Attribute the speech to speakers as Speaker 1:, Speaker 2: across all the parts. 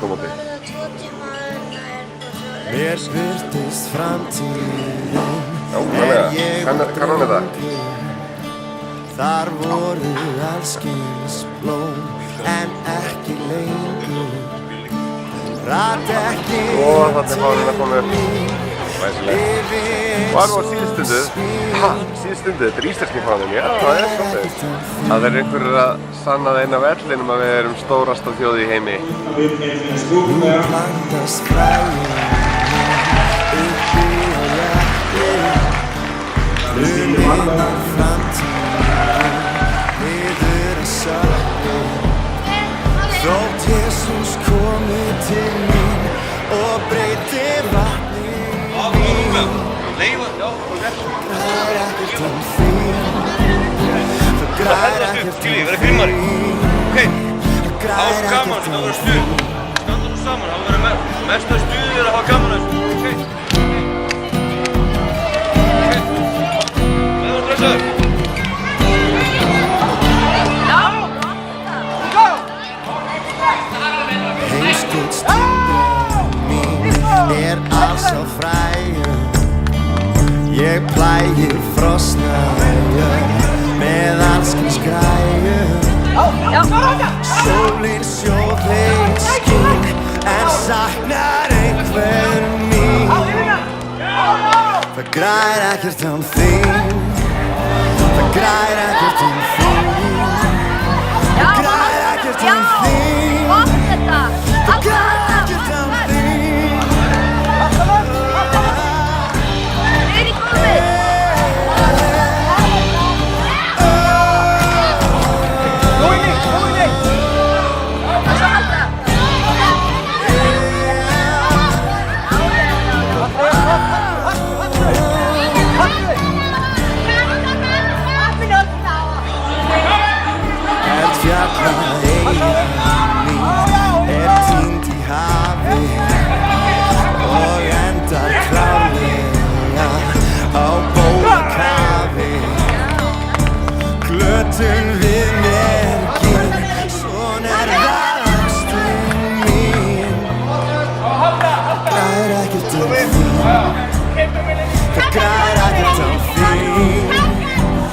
Speaker 1: móti?
Speaker 2: Mér virtist framtíðin
Speaker 1: Já, kann hann þetta?
Speaker 2: Þar voru allskyns blóm en ekki lengur Raddekkin
Speaker 1: Þarna er fáninn að koma upp. Væsilegt. Og hann var síðstundu. Síðstundu, þetta er íslenski fáninn, já, það er svolítið. Það er einhverjur að sanna það inn af vellinum að við erum stórasta þjóð í heimi.
Speaker 2: Nú blandast fræin uppi á jafnli Fruminnar framtíðin niður að sökku Þótt Jesús komi til mín og breyti vatni mín Græðir ekkert þín Það græðir ekkert þín
Speaker 3: Það var gaman, það var stuð. Standa nú saman, það var mesta stuðið að hafa gaman að þessu. Ok. Meðan stressaður.
Speaker 4: Já!
Speaker 2: Heimskautsstúkan mín alls á fræju Ég plægi frosnæju með allskyns græju Sólin sjóðheit skín en saknar einhver mín Það græðir ekkert án þín Það græðir ekkert án þín Það græðir ekkert án þín Það græðir ekkert án þín Týnd í hafi og endar klárlega á bókafi Glötun við merkin, svona er ástin mín Græðir ekkert án þín Það græðir ekkert án þín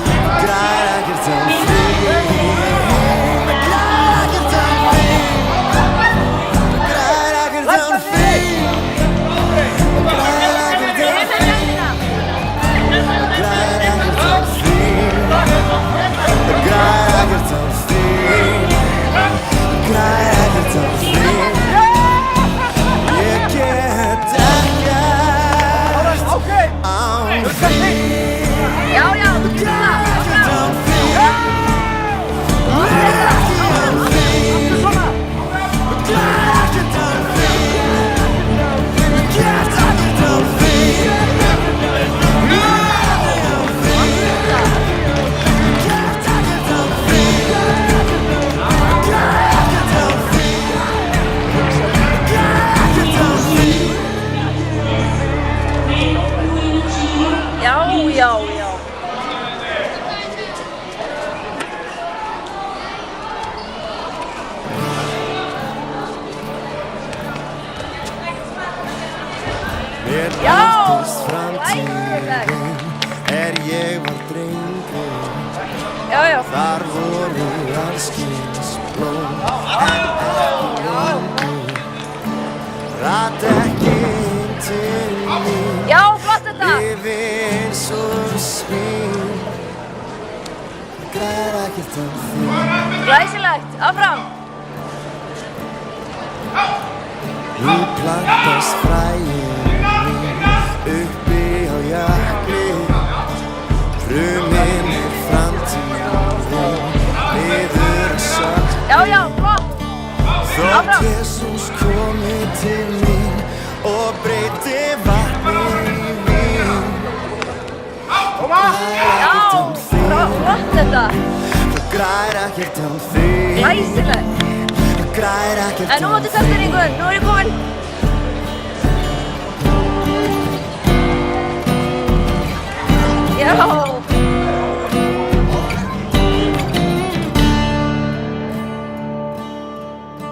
Speaker 2: Það græðir ekkert án þín Mér virtist framtíðin ég var drengur Þar voru allskyns blóm en ekki lengur Raddekkin til mín lifi eins og svín Græðir ekkert án þín
Speaker 4: Glæsilegt, áfram!
Speaker 2: Nú plantast fræin uppi á jökli Fruminnar framtíðin niður að sökku
Speaker 4: Já, gott!
Speaker 2: Þótt Jesús komi til mín og breyti vatni mín
Speaker 4: Já, flott þetta!
Speaker 2: Það græðir ekkert án þín
Speaker 4: Glæsilegt!
Speaker 2: Það græðir ekkert án þín
Speaker 4: En nú máttu testa ykkur, nú er ég komin! Já!